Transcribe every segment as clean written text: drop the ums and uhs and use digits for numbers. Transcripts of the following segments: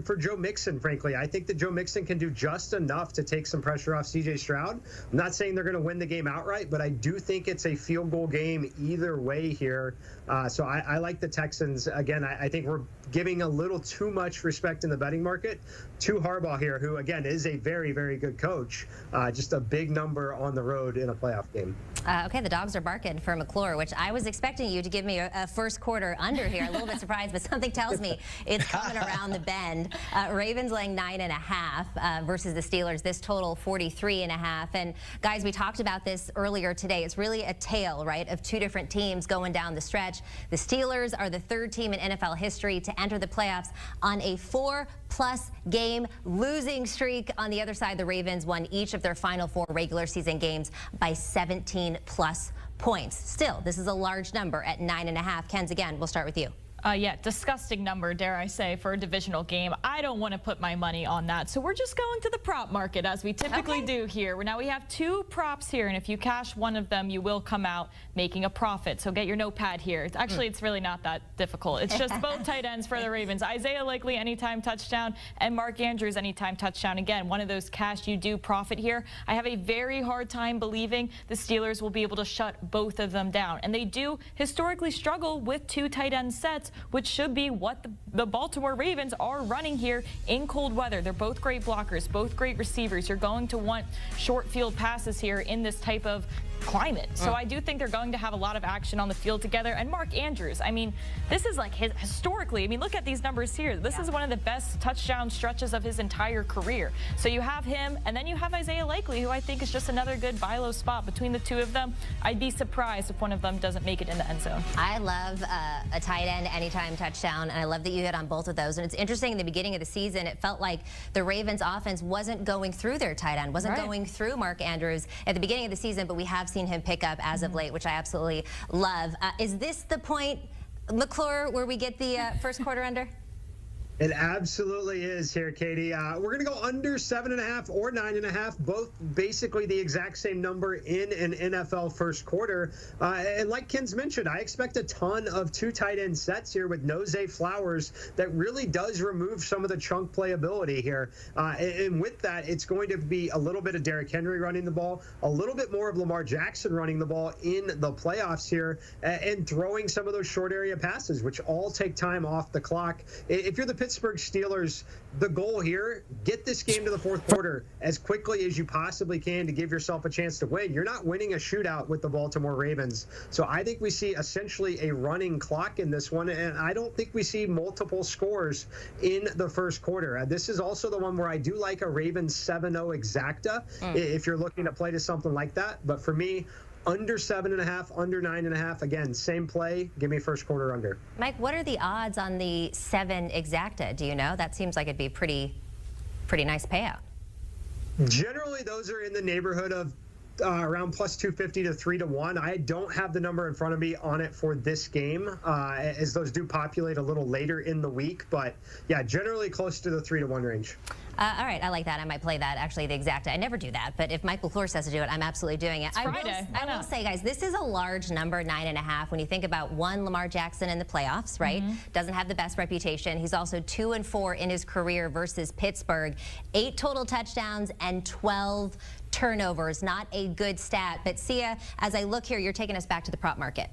for Joe Mixon, frankly. I think that Joe Mixon can do just enough to take some pressure off C.J. Stroud. I'm not saying they're going to win the game outright, but I do think it's a field goal game either way here. So I like the Texans. Again, I think we're giving a little too much respect in the betting market to Harbaugh here, who, again, is a very, very good coach. Just a big number on the road in a playoff game. Okay, the dogs are barking for McClure, which I was expecting you to give me a first quarter under here. A little bit surprised, but something tells me it's coming around the bend. Ravens laying 9.5 versus the Steelers. This total 43.5. And guys, we talked about this earlier today. It's really a tale, right, of two different teams going down the stretch. The Steelers are the third team in NFL history to enter the playoffs on a 4+ game losing streak. On the other side, the Ravens won each of their final 4 regular season games by 17+ points. Still, this is a large number at 9.5. Ken's, again, we'll start with you. Yeah, disgusting number, dare I say, for a divisional game. I don't want to put my money on that. So we're just going to the prop market, as we typically do here. Now we have 2 props here, and if you cash one of them, you will come out making a profit. So get your notepad here. Actually, it's really not that difficult. It's just both tight ends for the Ravens. Isaiah Likely, anytime touchdown, and Mark Andrews, anytime touchdown. Again, one of those cash you do profit here. I have a very hard time believing the Steelers will be able to shut both of them down. And they do historically struggle with 2 tight end sets, which should be what the Baltimore Ravens are running here in cold weather. They're both great blockers, both great receivers. You're going to want short field passes here in this type of climate. So I do think they're going to have a lot of action on the field together. And Mark Andrews, I mean, this is like historically, I mean, look at these numbers here. This is one of the best touchdown stretches of his entire career. So you have him, and then you have Isaiah Likely, who I think is just another good buy low spot. Between the 2 of them, I'd be surprised if one of them doesn't make it in the end zone. I love a tight end anytime touchdown, and I love that you hit on both of those. And it's interesting, in the beginning of the season, it felt like the Ravens offense wasn't going through their tight end, wasn't going through Mark Andrews at the beginning of the season, but we have seen him pick up as of late, which I absolutely love. Is this the point, McClure, where we get the first quarter under? It absolutely is here, Katie. We're going to go under 7.5 or 9.5, both basically the exact same number in an NFL first quarter. And like Ken's mentioned, I expect a ton of 2 tight end sets here with no Zay Flowers. That really does remove some of the chunk playability here. And with that, it's going to be a little bit of Derrick Henry running the ball, a little bit more of Lamar Jackson running the ball in the playoffs here, and throwing some of those short area passes, which all take time off the clock. If you're the Pittsburgh Steelers, the goal here, get this game to the fourth quarter as quickly as you possibly can to give yourself a chance to win. You're not winning a shootout with the Baltimore Ravens. So I think we see essentially a running clock in this one, and I don't think we see multiple scores in the first quarter. This is also the one where I do like a Ravens 7-0 exacta if you're looking to play to something like that. But for me, under 7.5, under 9.5. Again, same play. Give me first quarter under. Mike, what are the odds on the 7 exacta? Do you know? That seems like it'd be pretty nice payout. Generally, those are in the neighborhood of around plus 250 to 3-1. I don't have the number in front of me on it for this game, as those do populate a little later in the week. But yeah, generally close to the 3-1 range. All right, I like that. I might play that, actually, the exacta. I never do that, but if Mike McClure says to do it, I'm absolutely doing it. It's Friday. I will say, guys, this is a large number, 9.5. When you think about one, Lamar Jackson in the playoffs, right? Doesn't have the best reputation. He's also 2-4 in his career versus Pittsburgh. 8 total touchdowns and 12 turnovers. Not a good stat. But Sia, as I look here, you're taking us back to the prop market.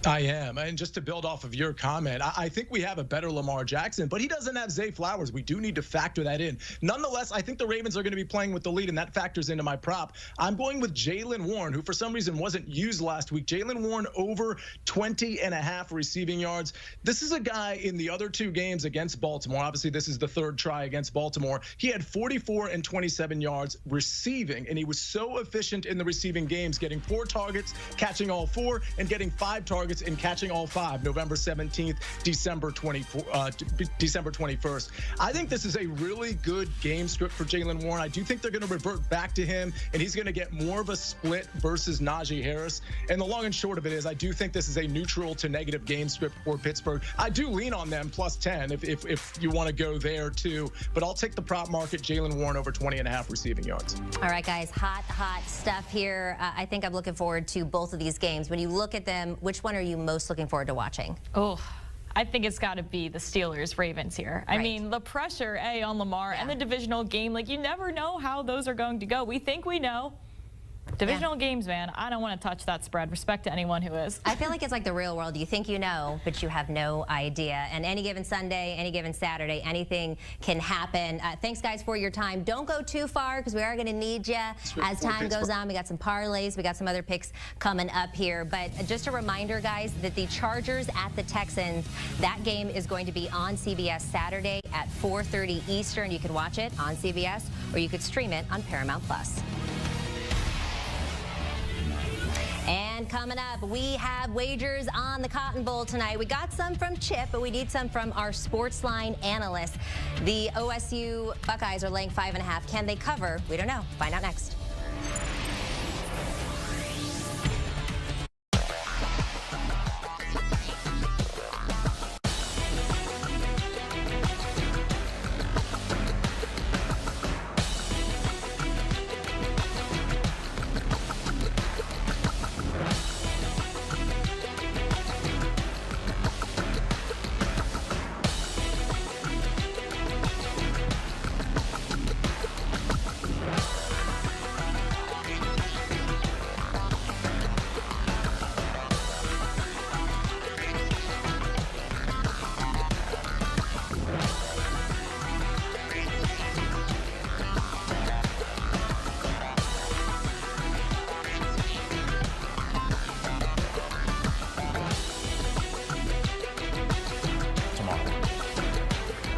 I am. And just to build off of your comment, I think we have a better Lamar Jackson, but he doesn't have Zay Flowers. We do need to factor that in. Nonetheless, I think the Ravens are going to be playing with the lead, and that factors into my prop. I'm going with Jaylen Warren, who for some reason wasn't used last week. Jaylen Warren over 20.5 receiving yards. This is a guy in the other 2 games against Baltimore. Obviously, this is the 3rd try against Baltimore. He had 44 and 27 yards receiving, and he was so efficient in the receiving games, getting 4 targets, catching all 4, and getting 5 targets and catching all 5, November 17th, December 21st. I think this is a really good game script for Jaylen Warren. I do think they're going to revert back to him, and he's going to get more of a split versus Najee Harris. And the long and short of it is I do think this is a neutral to negative game script for Pittsburgh. I do lean on them plus 10 if you want to go there too, but I'll take the prop market, Jaylen Warren over 20.5 receiving yards. All right, guys, hot stuff here. I think I'm looking forward to both of these games. When you look at them, which one are you most looking forward to watching? Oh, I think it's got to be the Steelers-Ravens here. I mean, the pressure, on Lamar and the divisional game, like you never know how those are going to go. We think we know. Divisional games, man, I don't want to touch that spread. Respect to anyone who is. I feel like it's like the real world. You think you know, but you have no idea. And any given Sunday, any given Saturday, anything can happen. Thanks, guys, for your time. Don't go too far because we are going to need you as time goes on. We got some parlays. We got some other picks coming up here. But just a reminder, guys, that the Chargers at the Texans, that game is going to be on CBS Saturday at 4:30 Eastern. You can watch it on CBS or you could stream it on Paramount+. And coming up, we have wagers on the Cotton Bowl tonight. We got some from Chip, but we need some from our Sportsline analyst. The OSU Buckeyes are laying 5.5. Can they cover? We don't know. Find out next.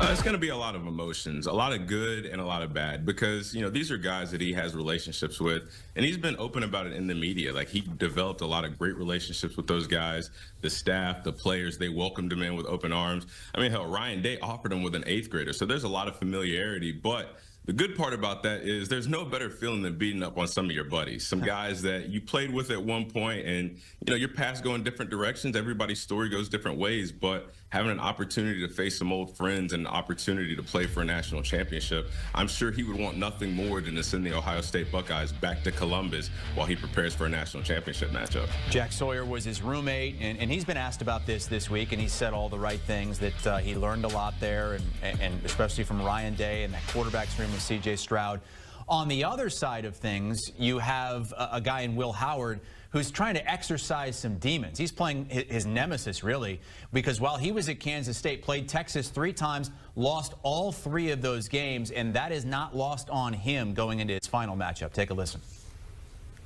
It's going to be a lot of emotions, a lot of good and a lot of bad, because, you know, these are guys that he has relationships with, and he's been open about it in the media. Like, he developed a lot of great relationships with those guys, the staff, the players. They welcomed him in with open arms. I mean, hell, Ryan Day offered him with an 8th grader, so there's a lot of familiarity. But the good part about that is there's no better feeling than beating up on some of your buddies, some guys that you played with at one point, and, you know, your paths go in different directions. Everybody's story goes different ways, but having an opportunity to face some old friends and an opportunity to play for a national championship, I'm sure he would want nothing more than to send the Ohio State Buckeyes back to Columbus while he prepares for a national championship matchup. Jack Sawyer was his roommate, and he's been asked about this week, and he said all the right things, that he learned a lot there, and especially from Ryan Day and that quarterback's room with C.J. Stroud. On the other side of things, you have a guy in Will Howard who's trying to exercise some demons. He's playing his nemesis, really, because while he was at Kansas State, played Texas 3 times, lost all 3 of those games, and that is not lost on him going into his final matchup. Take a listen.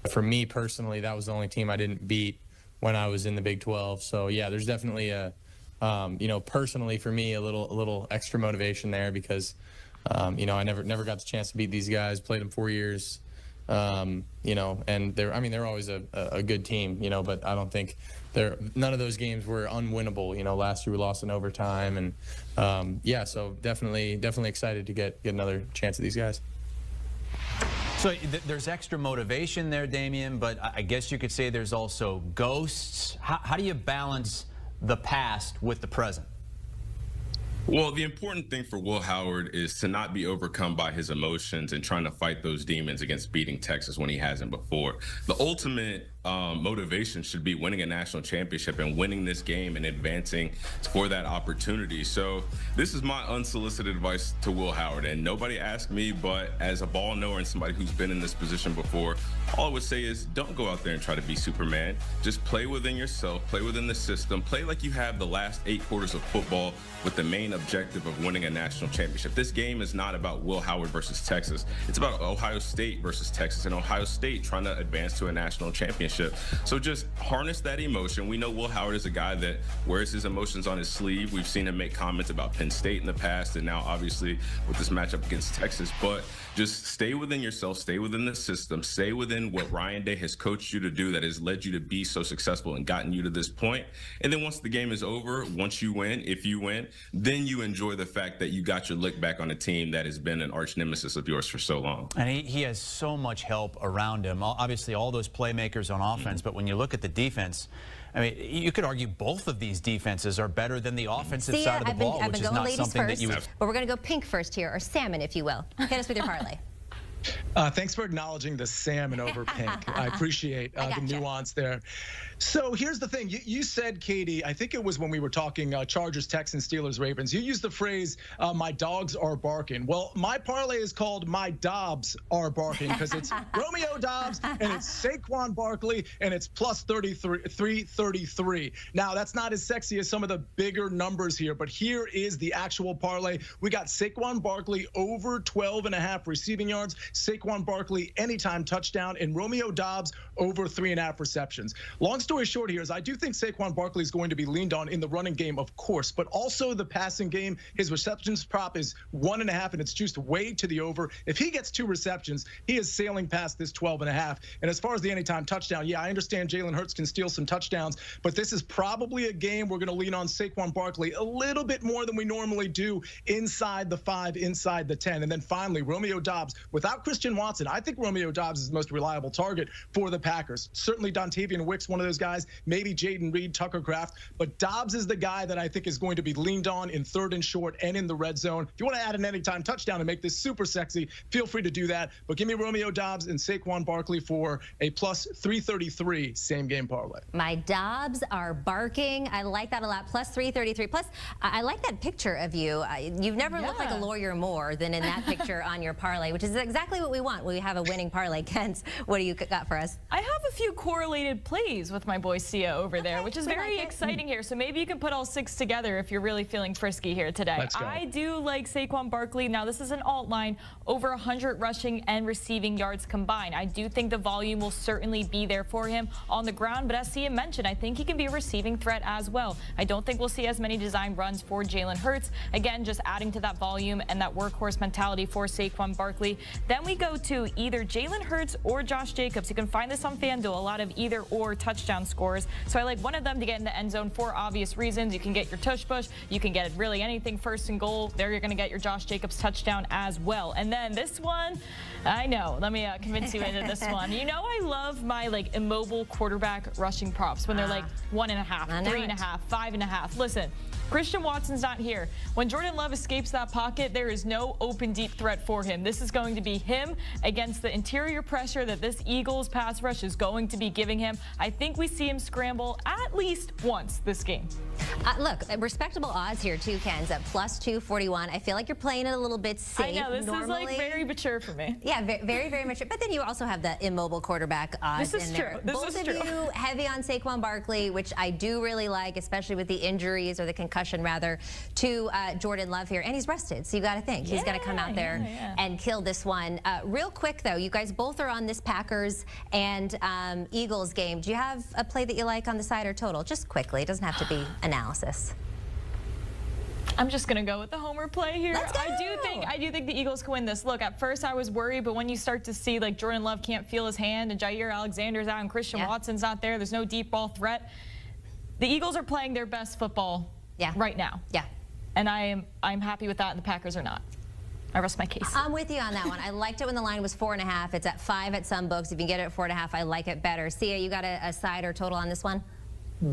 For me personally, that was the only team I didn't beat when I was in the Big 12. So yeah, there's definitely a, you know, personally for me, a little extra motivation there because, you know, I never got the chance to beat these guys. Played them 4 years. You know, and they're always a good team, you know, but I don't think none of those games were unwinnable. You know, last year we lost in overtime, and yeah, so definitely excited to get another chance at these guys. So there's extra motivation there, Damian, but I guess you could say there's also ghosts. How do you balance the past with the present? Well, the important thing for Will Howard is to not be overcome by his emotions and trying to fight those demons against beating Texas when he hasn't before. The ultimate motivation should be winning a national championship and winning this game and advancing for that opportunity. So this is my unsolicited advice to Will Howard, and nobody asked me, but as a ball knower and somebody who's been in this position before, all I would say is don't go out there and try to be Superman. Just play within yourself, play within the system, play like you have the last 8 quarters of football with the main objective of winning a national championship. This game is not about Will Howard versus Texas. It's about Ohio State versus Texas, and Ohio State trying to advance to a national championship. So just harness that emotion. We know Will Howard is a guy that wears his emotions on his sleeve. We've seen him make comments about Penn State in the past, and now obviously with this matchup against Texas. But just stay within yourself, stay within the system, stay within what Ryan Day has coached you to do that has led you to be so successful and gotten you to this point. And then once the game is over, once you win, if you win, then you enjoy the fact that you got your lick back on a team that has been an arch nemesis of yours for so long. And he has so much help around him. Obviously, all those playmakers on offense, but when you look at the defense, I mean, you could argue both of these defenses are better than the offensive side of the ball, which is not something that you... But we're going to go pink first here, or salmon, if you will. Hit us with your parlay. Thanks for acknowledging the salmon over pink. I appreciate the nuance there. So here's the thing. You said, Katie, I think it was when we were talking Chargers, Texans, Steelers, Ravens. You used the phrase, my dogs are barking. Well, my parlay is called My Dobbs Are Barking because it's Romeo Dobbs and it's Saquon Barkley and it's plus 333. Now, that's not as sexy as some of the bigger numbers here, but here is the actual parlay. We got Saquon Barkley over 12.5 receiving yards, Saquon Barkley anytime touchdown, and Romeo Dobbs over 3.5 receptions. Long story short here is I do think Saquon Barkley is going to be leaned on in the running game, of course, but also the passing game. His receptions prop is 1.5, and it's juiced way to the over. If he gets 2 receptions, he is sailing past this 12.5. And as far as the anytime touchdown, yeah, I understand Jalen Hurts can steal some touchdowns, but this is probably a game we're going to lean on Saquon Barkley a little bit more than we normally do inside the 5, inside the 10. And then finally, Romeo Dobbs. Without Christian Watson, I think Romeo Dobbs is the most reliable target for the Packers. Certainly Dontavian Wicks, one of those guys, maybe Jaden Reed, Tucker Kraft, but Dobbs is the guy that I think is going to be leaned on in 3rd and short and in the red zone. If you want to add an anytime touchdown and make this super sexy, feel free to do that. But give me Romeo Dobbs and Saquon Barkley for a plus 333 same game parlay. My Dobbs are barking. I like that a lot. Plus 333. Plus, I like that picture of you. You've never looked like a lawyer more than in that picture on your parlay, which is exactly what we want. We have a winning parlay. Kent, what do you got for us? I have a few correlated plays with my boy Sia over there, which is very exciting here. So maybe you can put all 6 together if you're really feeling frisky here today. Let's go. I do like Saquon Barkley. Now, this is an alt line, over 100 rushing and receiving yards combined. I do think the volume will certainly be there for him on the ground, but as Sia mentioned, I think he can be a receiving threat as well. I don't think we'll see as many design runs for Jalen Hurts. Again, just adding to that volume and that workhorse mentality for Saquon Barkley. Then we go to either Jalen Hurts or Josh Jacobs. You can find this on FanDuel, a lot of either or touchdown scores. So I like one of them to get in the end zone for obvious reasons. You can get your tush push. You can get really anything 1st and goal. There you're going to get your Josh Jacobs touchdown as well. And then this one, I know. Let me convince you into this one. You know, I love my immobile quarterback rushing props when they're 1.5, 3.5, 5.5. Listen. Christian Watson's not here. When Jordan Love escapes that pocket, there is no open deep threat for him. This is going to be him against the interior pressure that this Eagles pass rush is going to be giving him. I think we see him scramble at least once this game. Look, respectable odds here too, Ken's at plus 241. I feel like you're playing it a little bit safe. I know, this is very mature for me. Yeah, very, very mature. But then you also have the immobile quarterback odds in there. Both of you heavy on Saquon Barkley, which I do really like, especially with the injuries or the concussion rather, to Jordan Love here. And he's rested, so you got to think he's going to come out there and kill this one. Real quick, though, you guys both are on this Packers and Eagles game. Do you have a play that you like on the side or total? Just quickly. It doesn't have to be analysis. I'm just going to go with the homer play here. Let's go. I do think the Eagles can win this. Look, at first I was worried, but when you start to see Jordan Love can't feel his hand and Jair Alexander's out and Christian Watson's not there, there's no deep ball threat. The Eagles are playing their best football right now. Yeah. And I'm happy with that, and the Packers are not. I rest my case. I'm with you on that one. I liked it when the line was 4.5. It's at 5 at some books. If you can get it at 4.5, I like it better. Sia, you got a side or total on this one?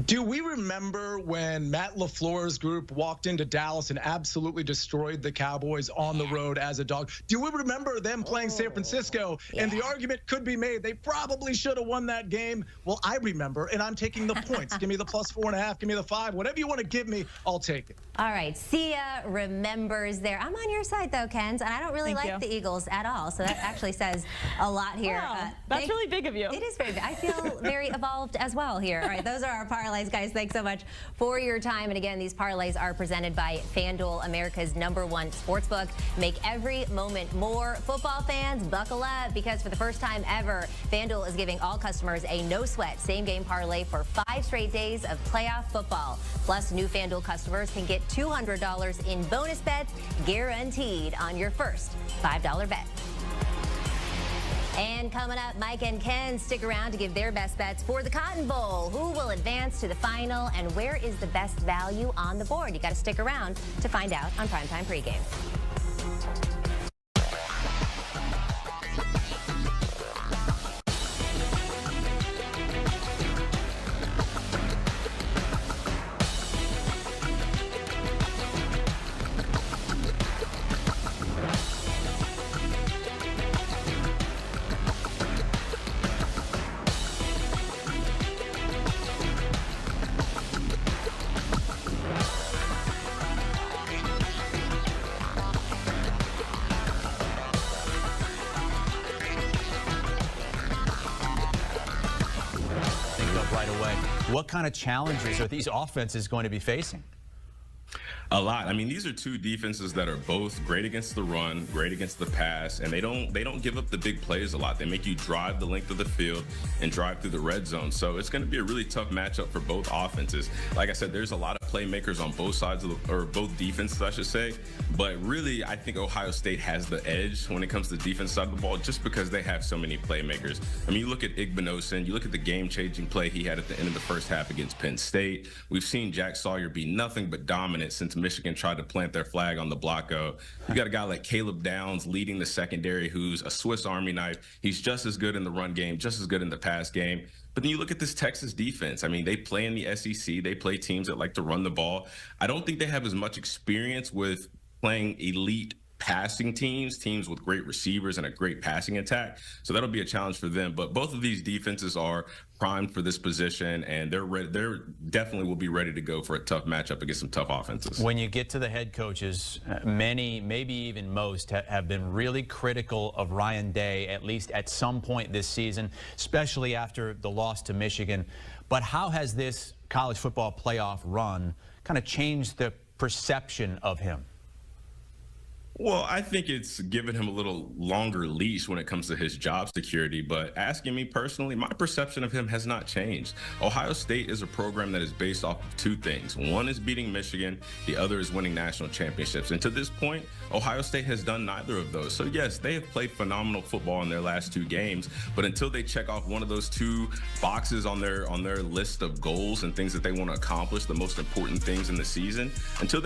Do we remember when Matt LaFleur's group walked into Dallas and absolutely destroyed the Cowboys on the road as a dog? Do we remember them playing San Francisco? And the argument could be made they probably should have won that game. Well, I remember, and I'm taking the points. Give me the plus 4.5. Give me the 5. Whatever you want to give me, I'll take it. All right. Sia remembers there. I'm on your side, though, Ken's, and I don't really like the Eagles at all. So that actually says a lot here. Wow, that's really big of you. It is very big. I feel very evolved as well here. All right. Those are our parlays, guys. Thanks so much for your time. And again, these parlays are presented by FanDuel, America's #1 sportsbook. Make every moment more. Football fans, buckle up, because for the first time ever, FanDuel is giving all customers a no-sweat same-game parlay for 5 straight days of playoff football. Plus, new FanDuel customers can get $200 in bonus bets guaranteed on your first $5 bet. And coming up, Mike and Ken stick around to give their best bets for the Cotton Bowl. Who will advance to the final, and where is the best value on the board? You got to stick around to find out on Primetime Pregame. right away. What kind of challenges are these offenses going to be facing? A lot. I mean, these are two defenses that are both great against the run, great against the pass, and they don't give up the big plays a lot. They make you drive the length of the field and drive through the red zone. So it's going to be a really tough matchup for both offenses. Like I said, there's a lot of playmakers on both sides of or both defenses, I should say. But really, I think Ohio State has the edge when it comes to the defense side of the ball, just because they have so many playmakers. I mean, you look at Igbinosun, you look at the game-changing play he had at the end of the first half against Penn State. We've seen Jack Sawyer be nothing but dominant since Michigan tried to plant their flag on the block. You got a guy like Caleb Downs leading the secondary, who's a Swiss Army knife. He's just as good in the run game, just as good in the pass game. But then you look at this Texas defense. I mean, they play in the SEC. They play teams that like to run the ball. I don't think they have as much experience with playing elite passing teams with great receivers and a great passing attack. So that'll be a challenge for them. But both of these defenses are primed for this position, and they're definitely will be ready to go for a tough matchup against some tough offenses. When you get to the head coaches, many, maybe even most, have been really critical of Ryan Day, at least at some point this season, especially after the loss to Michigan. But how has this college football playoff run kind of changed the perception of him? Well, I think it's given him a little longer leash when it comes to his job security. But asking me personally, my perception of him has not changed. Ohio State is a program that is based off of two things. One is beating Michigan. The other is winning national championships. And to this point, Ohio State has done neither of those. So, yes, they have played phenomenal football in their last two games. But until they check off one of those two boxes on their list of goals and things that they want to accomplish, the most important things in the season, until